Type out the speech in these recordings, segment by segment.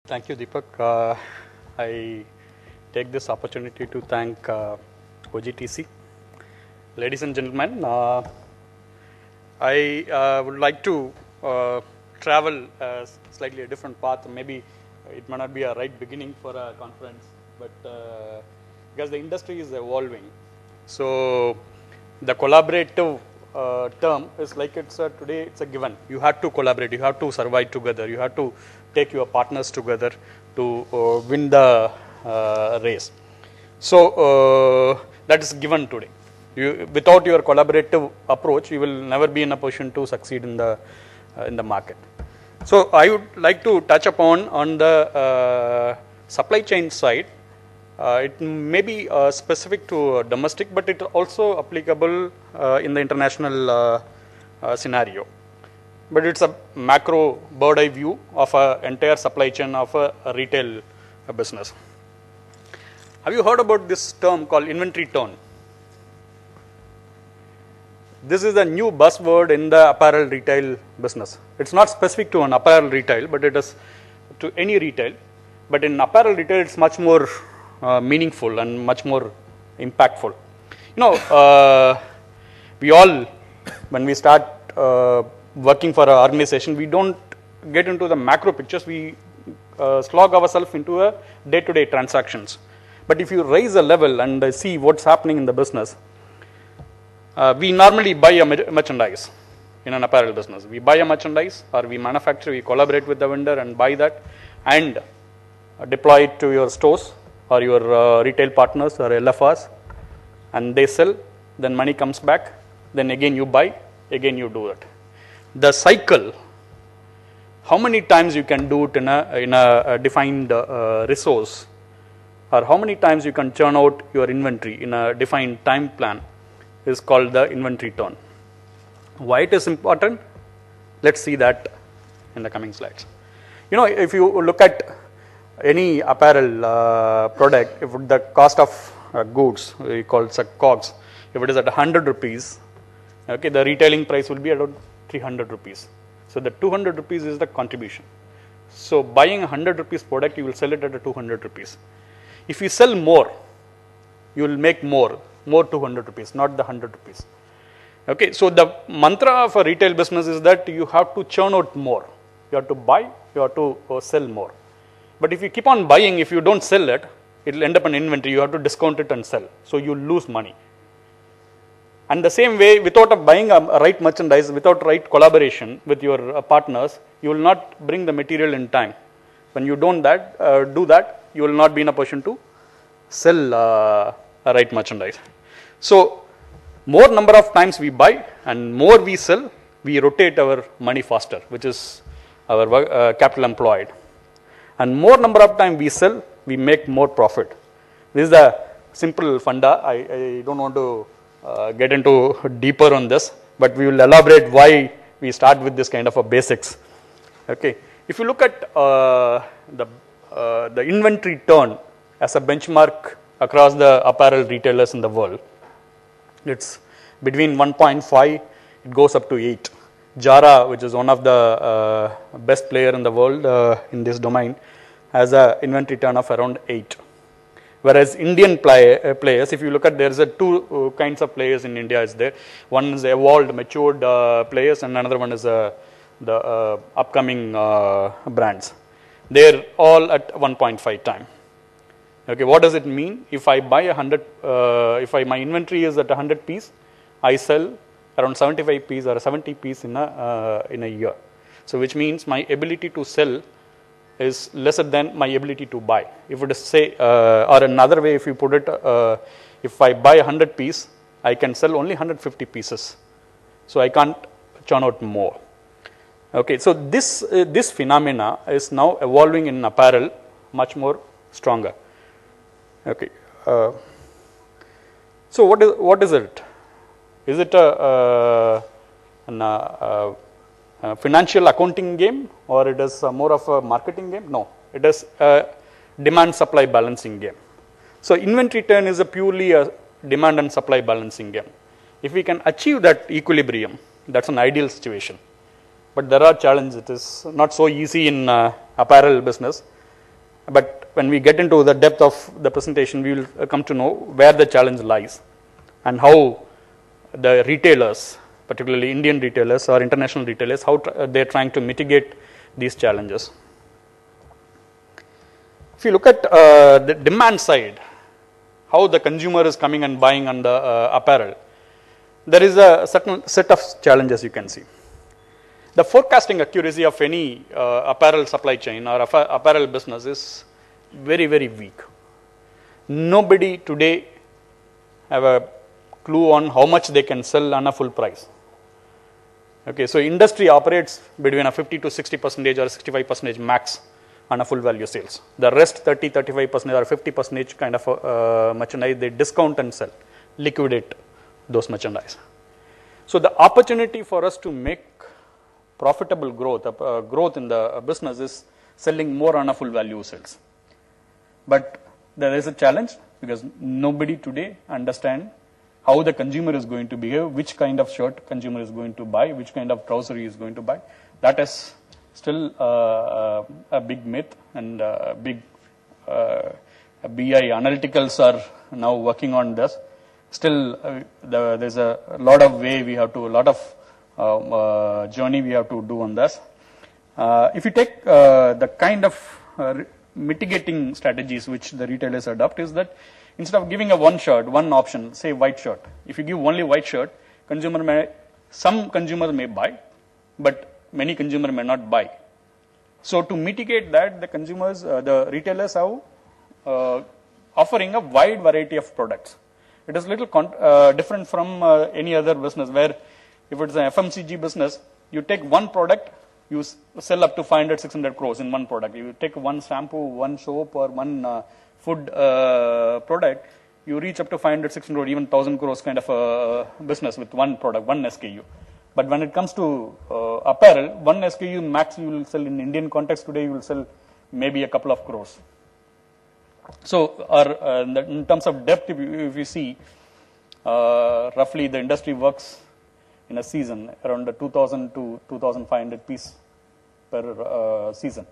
Thank you, Deepak. I take this opportunity to thank OGTC. Ladies and gentlemen, I would like to travel slightly a different path. Maybe it might not be a right beginning for a conference, but because the industry is evolving. So the collaborative term is like today it's a given. You have to collaborate, you have to survive together, you have to take your partners together to win the race. So that is given today. Without your collaborative approach, you will never be in a position to succeed in the market. So I would like to touch upon on the supply chain side. It may be specific to domestic, but it also applicable in the international scenario. But it's a macro bird eye view of an entire supply chain of a retail business. Have you heard about this term called inventory turn? This is a new buzzword in the apparel retail business. It's not specific to an apparel retail, but it is to any retail. But in apparel retail, it's much more meaningful and much more impactful. You know, we all, when we start working for an organization, we don't get into the macro pictures. We slog ourselves into a day-to-day transactions. But if you raise a level and see what's happening in the business, we normally buy a merchandise in an apparel business. We buy a merchandise, or we manufacture, we collaborate with the vendor and buy that and deploy it to your stores or your retail partners or LFRs, and they sell, then money comes back, then again you buy, again you do it. The cycle, how many times you can do it in a defined resource, or how many times you can churn out your inventory in a defined time plan, is called the inventory turn. Why it is important? Let's see that in the coming slides. You know, if you look at any apparel product, if the cost of goods, we call it COGS, if it is at 100 rupees, okay, the retailing price will be around 300 rupees. So the 200 rupees is the contribution. So buying a 100 rupees product, you will sell it at 200 rupees. If you sell more, you will make more 200 rupees, not the 100 rupees. Okay, so the mantra of a retail business is that you have to churn out more. You have to buy, you have to sell more. But if you keep on buying, if you don't sell it, it will end up in inventory. You have to discount it and sell. So you lose money. And the same way, without buying a right merchandise, without right collaboration with your partners, you will not bring the material in time. When you don't do that, you will not be in a position to sell a right merchandise. So more number of times we buy and more we sell, we rotate our money faster, which is our capital employed. And more number of times we sell, we make more profit. This is the simple funda. I don't want to get into deeper on this, but we will elaborate why we start with this kind of a basics. Okay, if you look at the inventory turn as a benchmark across the apparel retailers in the world, it's between 1.5, it goes up to 8. Zara, which is one of the best player in the world in this domain, has an inventory turn of around 8. Whereas Indian players, if you look at, there's two kinds of players in India. Is there? One is evolved, matured players, and another one is the upcoming brands. They're all at 1.5 time. Okay, what does it mean? If I buy 100, my inventory is at 100 piece, I sell around 75 piece or 70 piece in a year. So which means my ability to sell is lesser than my ability to buy. If it is say, or another way, if you put it, if I buy 100 piece, I can sell only 150 pieces. So I can't churn out more. Okay, so this phenomena is now evolving in apparel much more stronger. Okay, so what is it? Is it a financial accounting game, or it is more of a marketing game? No, it is a demand supply balancing game. So inventory turn is a purely a demand and supply balancing game. If we can achieve that equilibrium, that's an ideal situation. But there are challenges. It is not so easy in apparel business. But when we get into the depth of the presentation, we will come to know where the challenge lies and how the retailers, particularly Indian retailers or international retailers, how they're trying to mitigate these challenges. If you look at the demand side, how the consumer is coming and buying on the apparel, there is a certain set of challenges you can see. The forecasting accuracy of any apparel supply chain or apparel business is very, very weak. Nobody today have a clue on how much they can sell on a full price. Okay, so industry operates between a 50 to 60% or 65% max on a full value sales. The rest 30, 35% or 50% kind of merchandise they discount and sell, liquidate those merchandise. So the opportunity for us to make profitable growth in the business is selling more on a full value sales. But there is a challenge because nobody today understand how the consumer is going to behave, which kind of shirt consumer is going to buy, which kind of trouser he is going to buy. That is still a big myth, and big BI analyticals are now working on this. Still, there's a lot of way we have to, a lot of journey we have to do on this. If you take the kind of mitigating strategies which the retailers adopt, is that instead of giving a one option, say white shirt, if you give only white shirt, some consumers may buy, but many consumers may not buy. So to mitigate that, the consumers, the retailers are offering a wide variety of products. It is little different from any other business where if it's an FMCG business, you take one product, you sell up to 500, 600 crores in one product. You take one shampoo, one soap, or one food product, you reach up to 500, 600, even 1,000 crores kind of business with one product, one SKU. But when it comes to apparel, one SKU max you will sell in Indian context today, you will sell maybe a couple of crores. So in terms of depth, if you see, roughly the industry works in a season around 2,000 to 2,500 pieces per season.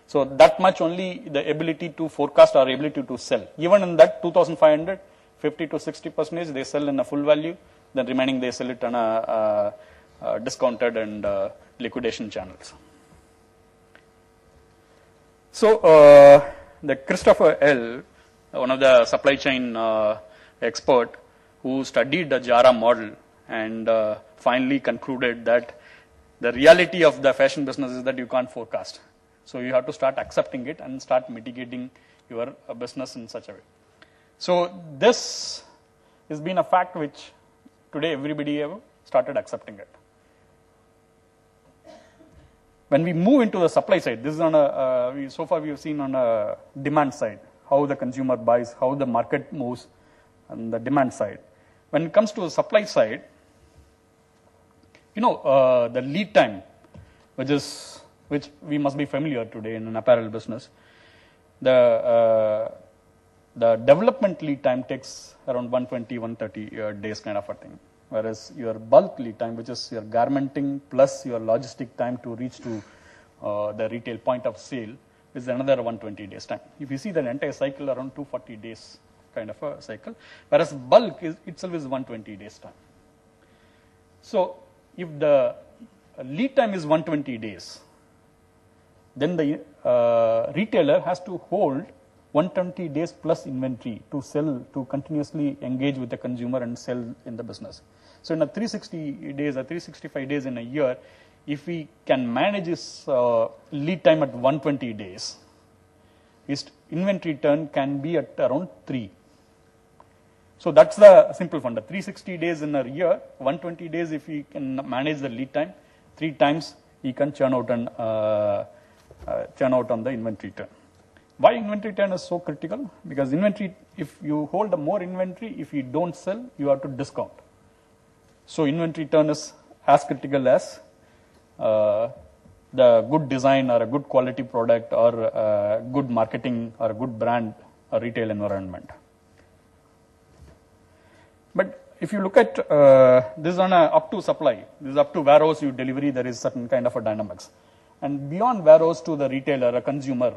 So that much only the ability to forecast or ability to sell. Even in that 2,500, 50 to 60% they sell in a full value, then remaining they sell it on a discounted and liquidation channels. So the Christopher L., one of the supply chain expert who studied the JARA model and finally concluded that the reality of the fashion business is that you can't forecast. So you have to start accepting it and start mitigating your business in such a way. So this has been a fact which today everybody have started accepting it. When we move into the supply side, this is on so far we have seen on a demand side, how the consumer buys, how the market moves on the demand side. When it comes to the supply side, the lead time, which we must be familiar today in an apparel business, the development lead time takes around 120, 130 days kind of a thing. Whereas your bulk lead time, which is your garmenting plus your logistic time to reach to the retail point of sale, is another 120 days time. If you see the entire cycle around 240 days kind of a cycle, whereas bulk itself is 120 days time. So if the lead time is 120 days, then the retailer has to hold 120 days plus inventory to sell, to continuously engage with the consumer and sell in the business. So in a 360 days or 365 days in a year, if we can manage this lead time at 120 days, his inventory turn can be at around 3. So that's the simple funda. 360 days in a year, 120 days if he can manage the lead time, 3 times he can churn out on the inventory turn. Why inventory turn is so critical? Because inventory, if you hold more inventory, if you don't sell, you have to discount. So inventory turn is as critical as the good design or a good quality product or a good marketing or a good brand or retail environment. But if you look at this on a up to supply, this is up to warehouse you delivery, there is certain kind of a dynamics. And beyond warehouse to the retailer, a consumer,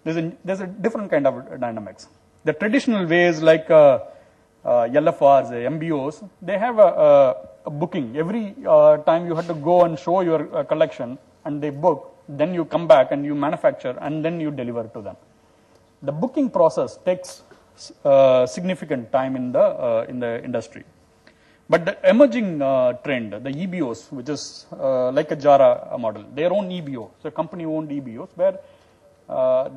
there's a different kind of dynamics. The traditional ways like LFRs, MBOs, they have a booking. Every time you have to go and show your collection and they book, then you come back and you manufacture and then you deliver to them. The booking process takes significant time in the industry. But the emerging trend, the EBOs, which is like a Jara model, their own EBO, so company-owned EBOs, where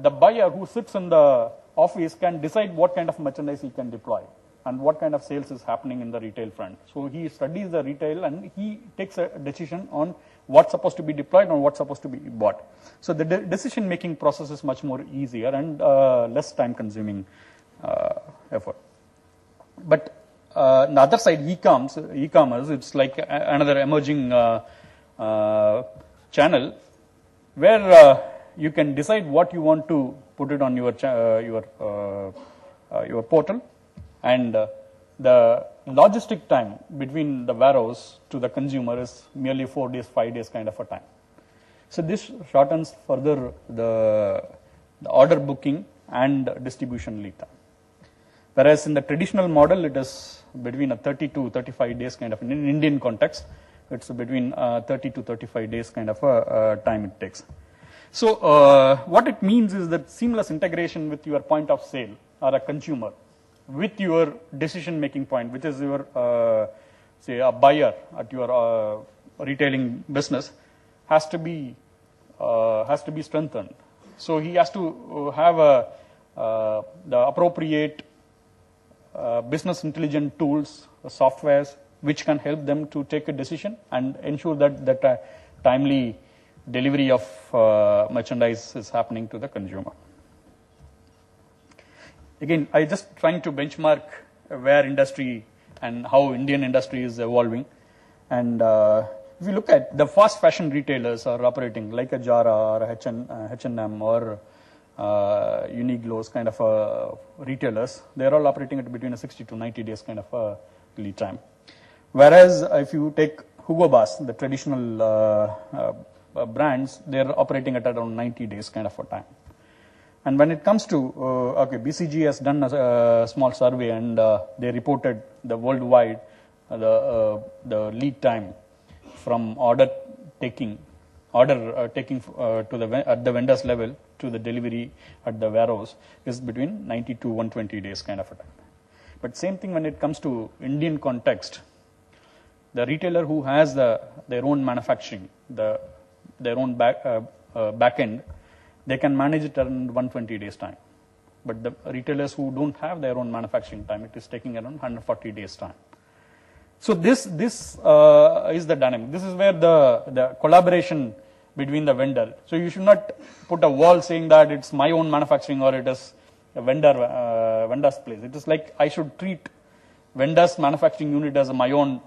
the buyer who sits in the office can decide what kind of merchandise he can deploy and what kind of sales is happening in the retail front. So he studies the retail and he takes a decision on what's supposed to be deployed and what's supposed to be bought. So the decision-making process is much more easier and less time-consuming effort. But on the other side, e-commerce, it's like another emerging channel where you can decide what you want to put it on your portal, and the logistic time between the warehouse to the consumer is merely 4 days, 5 days kind of a time. So this shortens further the order booking and distribution lead time. Whereas in the traditional model, it is between a 30 to 35 days kind of, in Indian context, it's between 30 to 35 days kind of a time it takes. So what it means is that seamless integration with your point of sale or a consumer with your decision-making point, which is your, say, a buyer at your retailing business, has to be strengthened. So he has to have the appropriate business intelligent tools, softwares, which can help them to take a decision and ensure that timely delivery of merchandise is happening to the consumer. Again, I just trying to benchmark where industry and how Indian industry is evolving. And if you look at the fast fashion retailers are operating like a Jara or H&M or Uniqlo's kind of retailers, they're all operating at between a 60 to 90 days kind of a lead time. Whereas if you take Hugo Boss, the traditional brands, they're operating at around 90 days kind of a time. And when it comes to, BCG has done a small survey and they reported the worldwide, the lead time from order taking to at the vendor's level to the delivery at the warehouse is between 90 to 120 days kind of a time. But same thing when it comes to Indian context, the retailer who has their own manufacturing, their own back end, they can manage it around 120 days time. But the retailers who don't have their own manufacturing time, it is taking around 140 days time. So this is the dynamic. This is where the collaboration between the vendor. So you should not put a wall saying that it's my own manufacturing or it is a vendor's place. It is like I should treat vendor's manufacturing unit as my own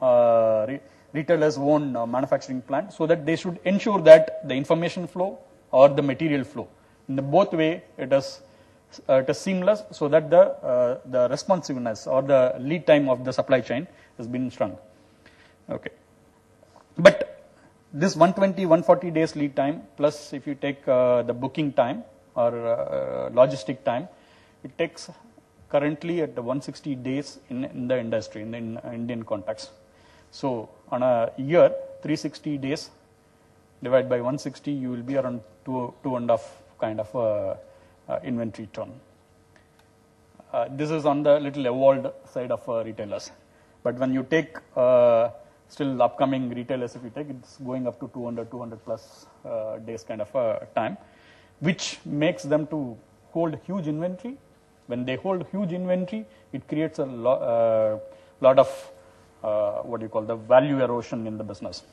retailer's own manufacturing plant, so that they should ensure that the information flow or the material flow, in the both way, it is seamless, so that the responsiveness or the lead time of the supply chain has been shrunk. Okay, but this 120, 140 days lead time, plus if you take the booking time or logistic time, it takes currently at the 160 days in the industry, in the Indian context. So on a year, 360 days divided by 160, you will be around two and a half kind of inventory turn. This is on the little evolved side of retailers. But when you take still upcoming retailers, if you take, it's going up to 200 plus days kind of time, which makes them to hold huge inventory. When they hold huge inventory, it creates a lot of the value erosion in the business.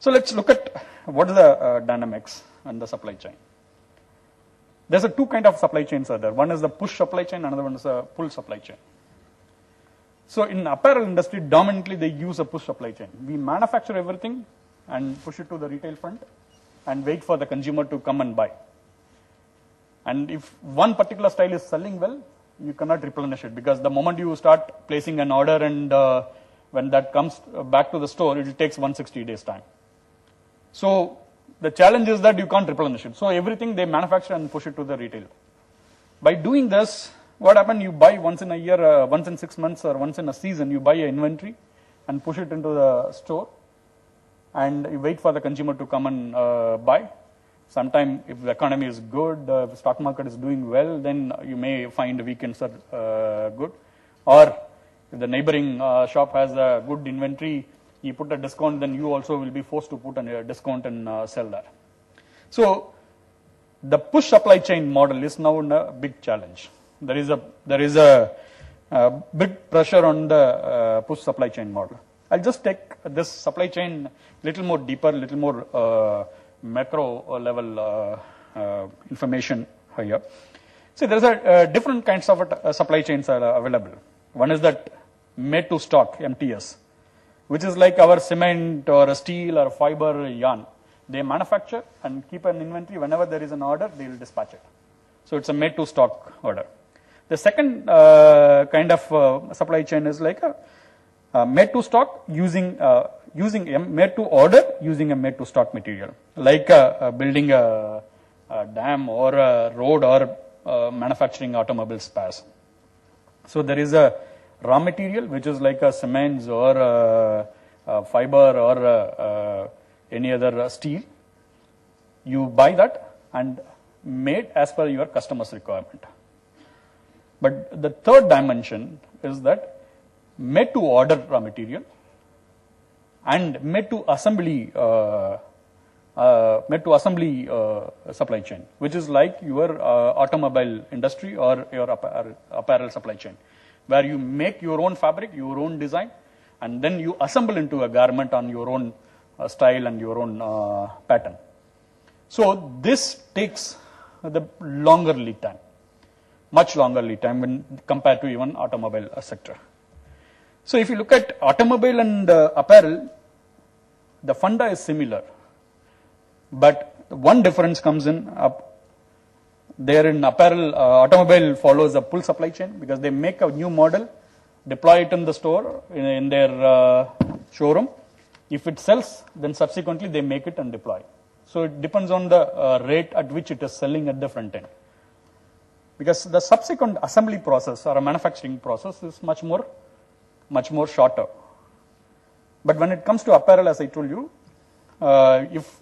So let's look at what is the dynamics and the supply chain. There's two kind of supply chains are there. One is the push supply chain, another one is a pull supply chain. So in apparel industry, dominantly they use a push supply chain. We manufacture everything and push it to the retail front and wait for the consumer to come and buy. And if one particular style is selling well, you cannot replenish it, because the moment you start placing an order and when that comes back to the store, it takes 160 days time. So the challenge is that you can't replenish it. So everything they manufacture and push it to the retailer. By doing this, what happens? You buy once in a year, once in 6 months, or once in a season, you buy an inventory and push it into the store, and you wait for the consumer to come and buy. Sometime, if the economy is good, if the stock market is doing well, then you may find weekends are good. Or if the neighboring shop has a good inventory, you put a discount, then you also will be forced to put a discount and sell that. So the push supply chain model is now a big challenge. There is a big pressure on the push supply chain model. I'll just take this supply chain little more deeper, little more macro level information here. See, there's a different kinds of supply chains are available. One is that made to stock, MTS, which is like our cement or steel or fiber yarn. They manufacture and keep an inventory. Whenever there is an order, they will dispatch it. So it's a made to stock order. The second kind of supply chain is like a made to stock using made to order using a made to stock material, like building a dam or a road or manufacturing automobile spares. So there is a raw material which is like a cements or fiber or any other steel. You buy that and made as per your customer's requirement. But the third dimension is that made to order raw material and made to assembly supply chain, which is like your automobile industry or your apparel supply chain, where you make your own fabric, your own design, and then you assemble into a garment on your own style and your own pattern. So this takes the longer lead time, much longer lead time when compared to even automobile sector. So if you look at automobile and apparel, the funda is similar, but one difference comes in there in apparel. Automobile follows a pull supply chain because they make a new model, deploy it in the store in their showroom. If it sells, then subsequently they make it and deploy. So it depends on the rate at which it is selling at the front end. Because the subsequent assembly process or a manufacturing process is much more shorter. But when it comes to apparel, as I told you, if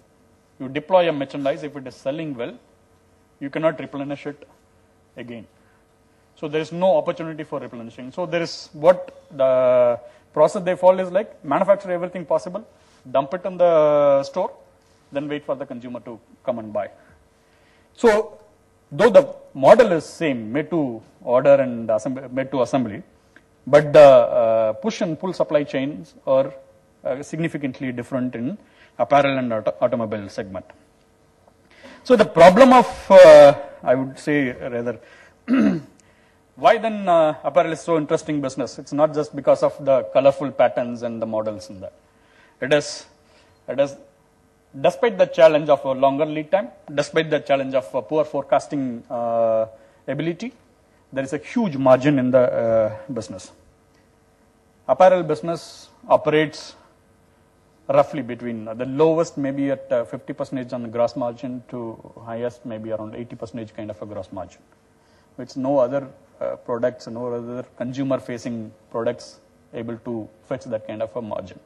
you deploy a merchandise, if it is selling well, you cannot replenish it again. So there is no opportunity for replenishing. So there is what the process they follow is like manufacture everything possible, dump it in the store, then wait for the consumer to come and buy. So though the model is same, made to order and made to assembly, but the push and pull supply chains are significantly different in apparel and automobile segment. So the problem of, I would say rather, why then apparel is so interesting business? It's not just because of the colorful patterns and the models in that. It is, despite the challenge of a longer lead time, despite the challenge of a poor forecasting ability, there is a huge margin in the business. Apparel business operates roughly between the lowest maybe at 50% on the gross margin to highest maybe around 80% kind of a gross margin, which no other products, no other consumer facing products able to fetch that kind of a margin.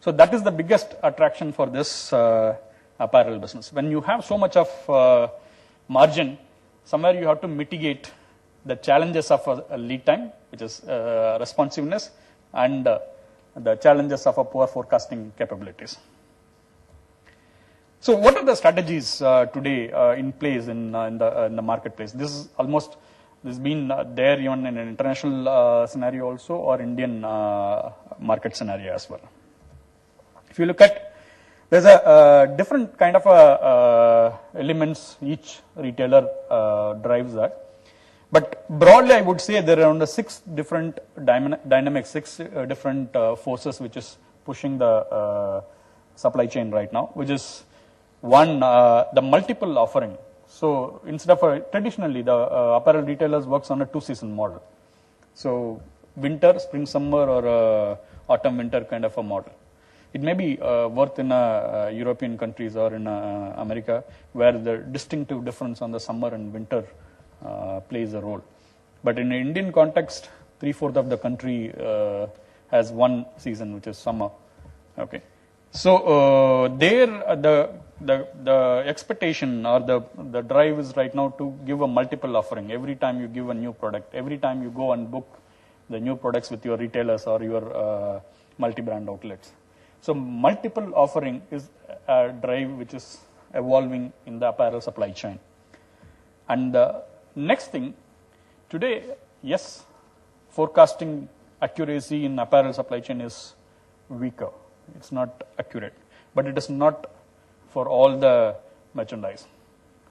So that is the biggest attraction for this apparel business. When you have so much of margin, somewhere you have to mitigate the challenges of a lead time, which is responsiveness, and the challenges of a poor forecasting capabilities. So what are the strategies today in place in the marketplace? This is almost, this has been there even in an international scenario also, or Indian market scenario as well. If you look at, there's a different kind of elements each retailer drives that. But broadly, I would say there are around 6 different dynamics, 6 different forces which is pushing the supply chain right now, which is one, the multiple offering. So instead of traditionally, the apparel retailers works on a 2-season model. So winter, spring, summer, or autumn, winter kind of a model. It may be worth in European countries or in America, where the distinctive difference on the summer and winter plays a role. But in an Indian context, 3/4 of the country has one season, which is summer. Okay, so there the expectation or the drive is right now to give a multiple offering. Every time you give a new product, every time you go and book the new products with your retailers or your multi-brand outlets. So multiple offering is a drive which is evolving in the apparel supply chain. And the next thing, today, yes, forecasting accuracy in apparel supply chain is weaker. It's not accurate, but it is not for all the merchandise.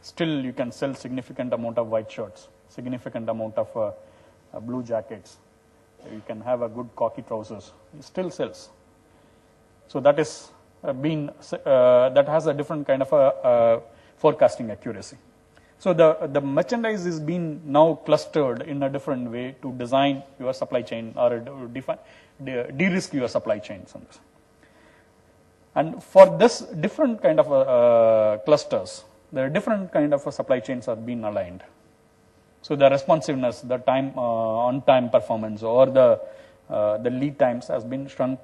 Still, you can sell significant amount of white shirts, significant amount of blue jackets. You can have a good khaki trousers. It still sells. So that is that has a different kind of a forecasting accuracy. So the merchandise is being now clustered in a different way to design your supply chain or de-risk your supply chains. And for this different kind of clusters, there are different kind of supply chains are being aligned. So the responsiveness, the time on-time performance, or the lead times has been shrunk,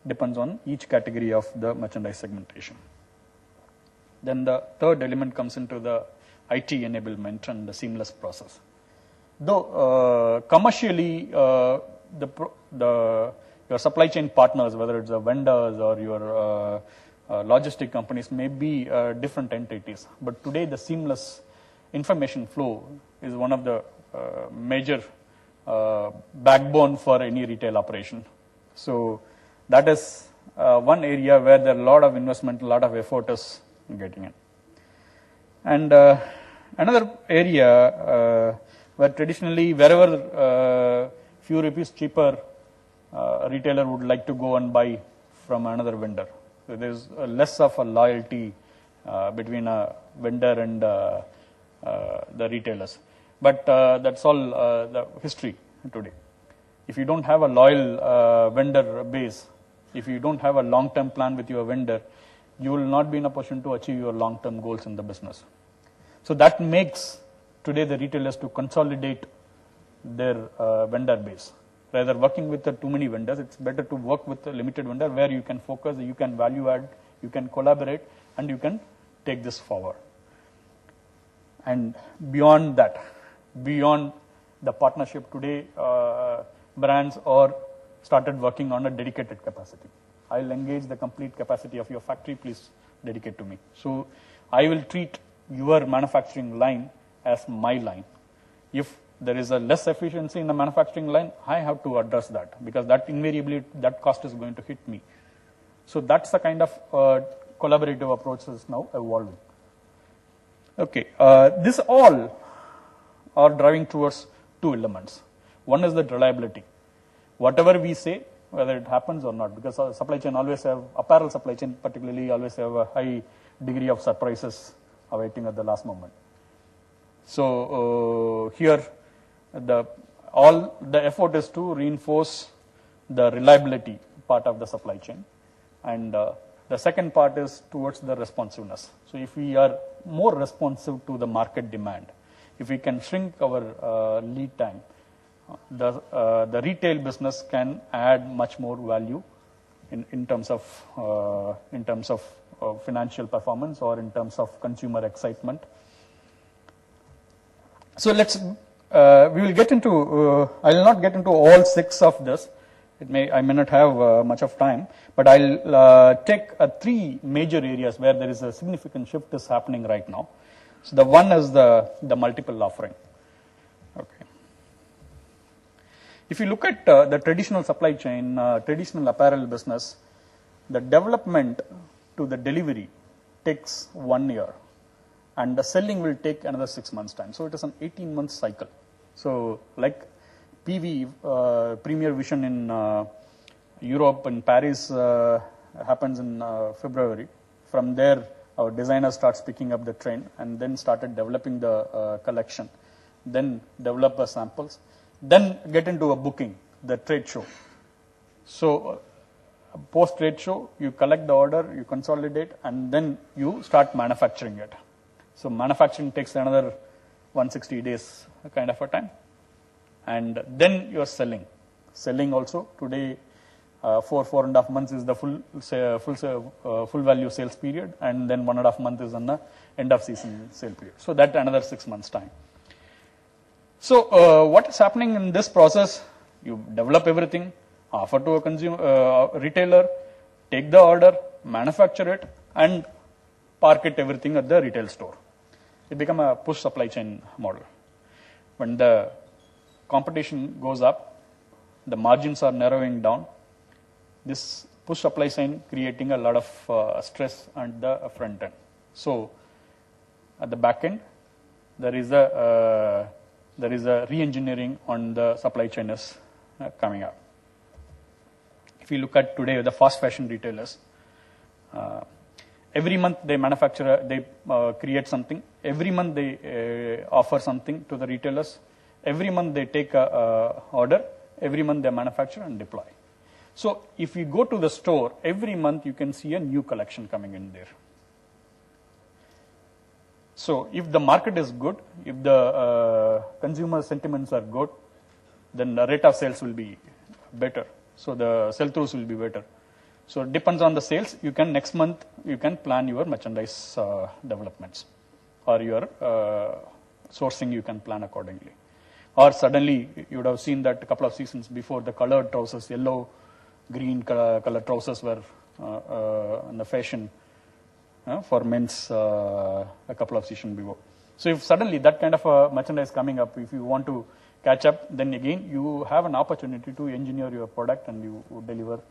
depends on each category of the merchandise segmentation. Then the third element comes into the IT enablement and the seamless process. Though commercially, your supply chain partners, whether it's the vendors or your logistic companies, may be different entities. But today, the seamless information flow is one of the major backbone for any retail operation. So that is one area where there are a lot of investment, a lot of effort is getting in. And another area where traditionally, wherever few rupees cheaper, a retailer would like to go and buy from another vendor. So there is less of a loyalty between a vendor and the retailers. But that's all the history today. If you don't have a loyal vendor base, if you don't have a long-term plan with your vendor, you will not be in a position to achieve your long-term goals in the business. So that makes today the retailers to consolidate their vendor base. Rather working with too many vendors, it's better to work with a limited vendor where you can focus, you can value add, you can collaborate, and you can take this forward. And beyond that, beyond the partnership today, brands are started working on a dedicated capacity. I'll engage the complete capacity of your factory, please dedicate to me. So I will treat your manufacturing line as my line. If there is a less efficiency in the manufacturing line, I have to address that, because that invariably, that cost is going to hit me. So that's the kind of collaborative approach is now evolving. Okay, this all are driving towards two elements. One is the reliability. Whatever we say, whether it happens or not, because supply chain always have, apparel supply chain particularly always have a high degree of surprises awaiting at the last moment. So here, all the effort is to reinforce the reliability part of the supply chain, and the second part is towards the responsiveness. So if we are more responsive to the market demand, if we can shrink our lead time, the retail business can add much more value in terms of financial performance or in terms of consumer excitement. So let's we will get into. I will not get into all 6 of this. I may not have much of time, but I'll take 3 major areas where there is a significant shift is happening right now. So the one is the multiple offering. Okay. If you look at the traditional supply chain, traditional apparel business, the development to the delivery takes 1 year, and the selling will take another 6 months time. So it is an 18-month cycle. So like PV, Premier Vision in Europe and Paris happens in February. From there, our designers starts picking up the train and then started developing the collection, then develop the samples, then get into a booking, the trade show. So post trade show, you collect the order, you consolidate, and then you start manufacturing it. So manufacturing takes another 160 days kind of a time, and then you are selling. Selling also today, 4.5 months is the full value sales period, and then 1.5 months is on the end of season sale period. So that another 6 months time. So what is happening in this process? You develop everything, offer to a consumer, retailer, take the order, manufacture it, and park it everything at the retail store. It becomes a push supply chain model. When the competition goes up, the margins are narrowing down. This push supply chain creating a lot of stress at the front end. So at the back end, there is a re-engineering on the supply chain is coming up. If you look at today, the fast fashion retailers, every month they manufacture, they create something. Every month they offer something to the retailers. Every month they take a order. Every month they manufacture and deploy. So if you go to the store, every month you can see a new collection coming in there. So if the market is good, if the consumer sentiments are good, then the rate of sales will be better. So the sell-throughs will be better. So it depends on the sales. You can next month you can plan your merchandise developments, or your sourcing you can plan accordingly. Or suddenly you would have seen that a couple of seasons before, the colored trousers, yellow, green colored trousers were in the fashion for men's a couple of seasons before. So if suddenly that kind of merchandise coming up, if you want to catch up, then again you have an opportunity to engineer your product and you deliver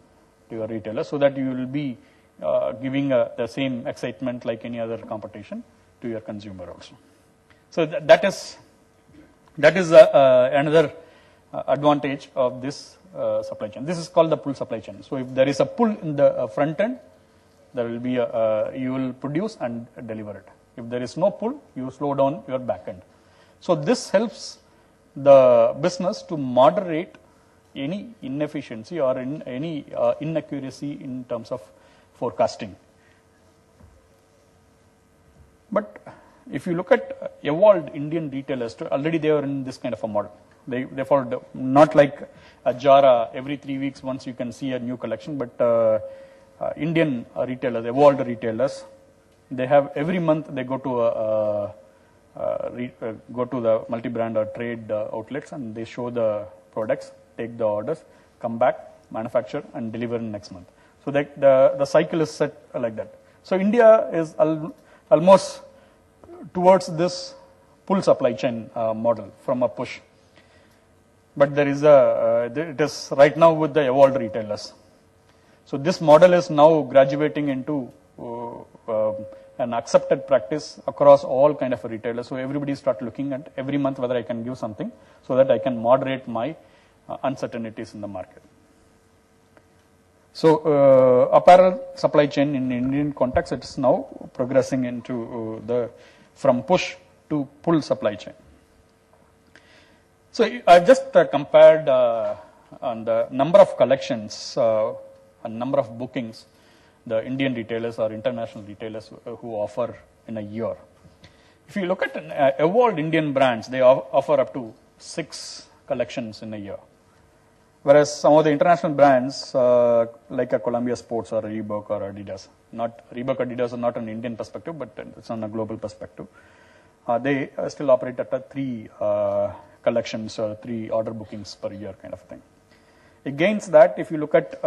to your retailer, so that you will be giving the same excitement like any other competition to your consumer also. So that is another advantage of this supply chain. This is called the pull supply chain. So if there is a pull in the front end, there will be you will produce and deliver it. If there is no pull, you slow down your back end. So this helps the business to moderate any inefficiency or any inaccuracy in terms of forecasting. But if you look at evolved Indian retailers, already they are in this kind of a model. They followed, not like a Zara, every 3 weeks once you can see a new collection, but Indian retailers, evolved retailers, they have every month they go to the multi-brand or trade outlets, and they show the products, take the orders, come back, manufacture and deliver next month. So the cycle is set like that. So India is almost towards this pull supply chain model from a push. But there is it is right now with the evolved retailers. So this model is now graduating into an accepted practice across all kind of retailers. So everybody start looking at every month whether I can give something so that I can moderate my uncertainties in the market. So apparel supply chain in Indian context, it is now progressing into from push to pull supply chain. So I've just compared on the number of collections and number of bookings the Indian retailers or international retailers who offer in a year. If you look at evolved Indian brands, they offer up to 6 collections in a year. Whereas some of the international brands like a Columbia Sports or Reebok or Adidas, Reebok Adidas are not an Indian perspective, but it's on a global perspective. They still operate at 3 collections or 3 order bookings per year kind of thing. Against that, if you look at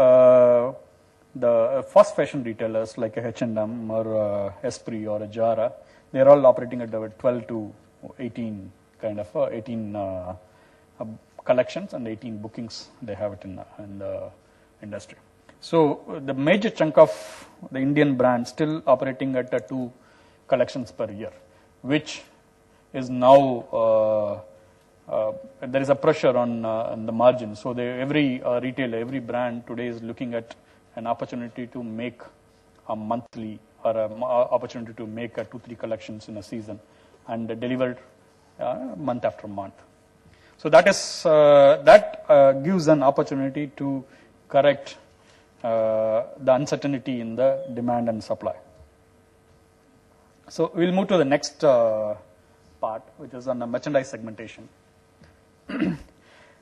the fast fashion retailers like a H&M or Esprit or a Zara, they are all operating at 12 to 18 kind of 18 collections and 18 bookings they have it in the industry. So the major chunk of the Indian brands still operating at 2 collections per year, which is now there is a pressure on the margin. So every retailer, every brand today is looking at an opportunity to make a monthly or an opportunity to make 2-3 collections in a season and deliver month after month. So that is that gives an opportunity to correct the uncertainty in the demand and supply. So we'll move to the next part, which is on the merchandise segmentation.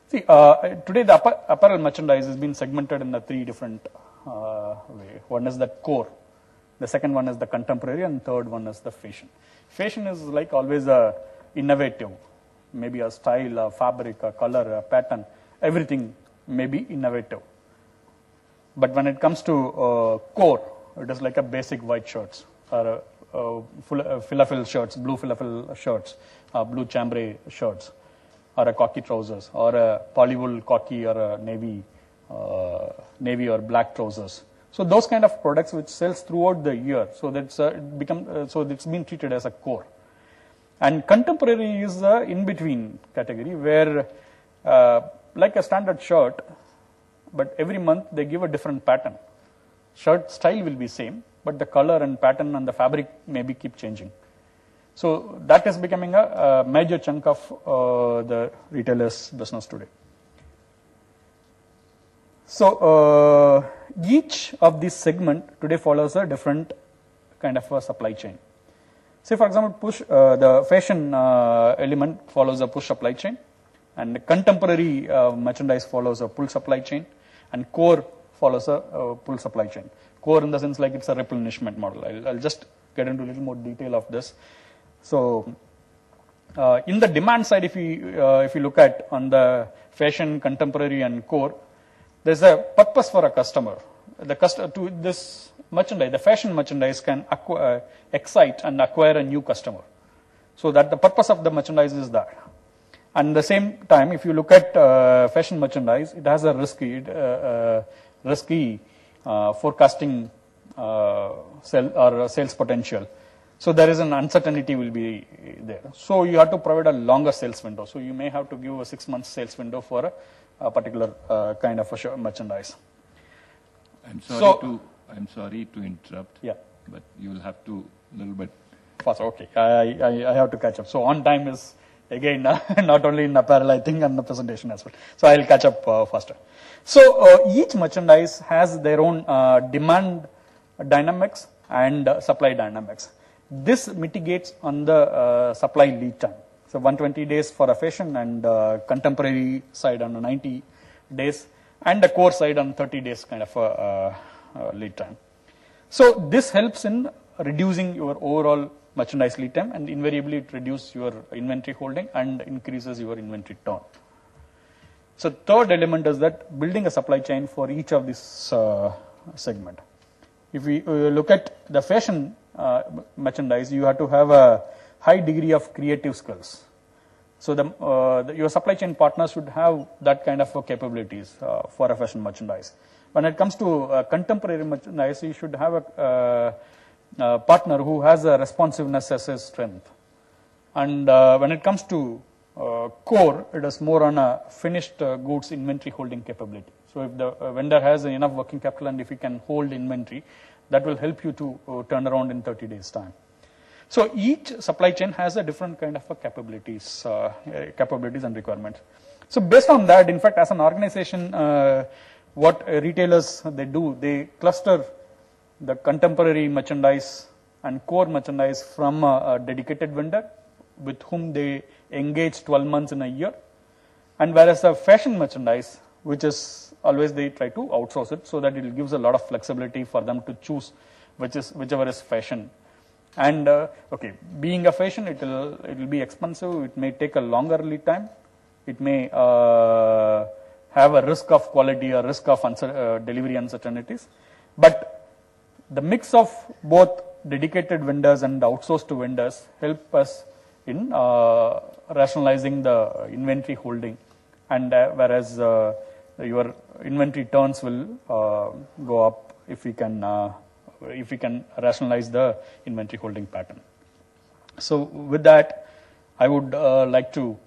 See, today the apparel merchandise has been segmented in a three different way. One is the core, the second one is the contemporary, and third one is the fashion. Fashion is like always a innovative, maybe a style, a fabric, a color, a pattern, everything may be innovative. But when it comes to core, it is like a basic white shirts or filafil shirts, blue filafil shirts, blue chambray shirts, or a khaki trousers, or a polywool khaki or a navy or black trousers. So those kind of products which sells throughout the year, so that's so it's been treated as a core. And contemporary is the in-between category where like a standard shirt, but every month they give a different pattern. Shirt style will be same, but the color and pattern and the fabric maybe keep changing. So that is becoming a major chunk of the retailers' business today. So each of these segment today follows a different kind of a supply chain. Say for example, the fashion element follows a push supply chain, and the contemporary merchandise follows a pull supply chain, and core follows a pull supply chain. Core in the sense like it's a replenishment model. I'll just get into a little more detail of this. So in the demand side, if you look at on the fashion, contemporary, and core, there's a purpose for a customer. To this merchandise, the fashion merchandise can excite and acquire a new customer. So that the purpose of the merchandise is that. And at the same time, if you look at fashion merchandise, it has a risky forecasting sales potential. So there is an uncertainty will be there. So you have to provide a longer sales window. So you may have to give a 6 month sales window for a particular kind of a merchandise. I'm sorry to interrupt. Yeah. But you will have to a little bit faster. Okay, I have to catch up. So on time is again not only in apparel, I think, and the presentation as well. So I'll catch up faster. So each merchandise has their own demand dynamics and supply dynamics. This mitigates on the supply lead time. So 120 days for a fashion, and contemporary side on 90 days, and the core side on 30 days kind of lead time. So this helps in reducing your overall merchandise lead time, and invariably it reduces your inventory holding and increases your inventory turn. So third element is that building a supply chain for each of this segment. If we look at the fashion merchandise, you have to have a high degree of creative skills. So your supply chain partners should have that kind of capabilities for a fashion merchandise. When it comes to contemporary merchandise, you should have a partner who has a responsiveness as a strength. And when it comes to core, it is more on a finished goods inventory holding capability. So if the vendor has enough working capital and if he can hold inventory, that will help you to turn around in 30 days time. So each supply chain has a different kind of capabilities and requirements. So based on that, in fact, as an organization, what retailers they do, they cluster the contemporary merchandise and core merchandise from a dedicated vendor with whom they engage 12 months in a year. And whereas the fashion merchandise, which is always they try to outsource it so that it gives a lot of flexibility for them to choose whichever is fashion. And okay, being a fashion, it will be expensive. It may take a longer lead time. It may have a risk of quality, a risk of delivery uncertainties. But the mix of both dedicated vendors and outsourced vendors help us in rationalizing the inventory holding, and whereas your inventory turns will go up if we can rationalize the inventory holding pattern. So with that, I would like to,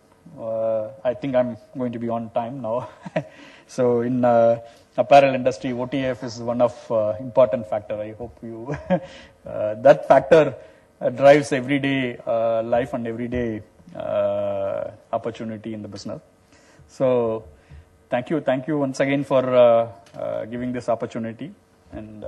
I think I'm going to be on time now. So in apparel industry, OTF is one of important factor. I hope you, that factor drives everyday life and everyday opportunity in the business. So thank you once again for giving this opportunity, and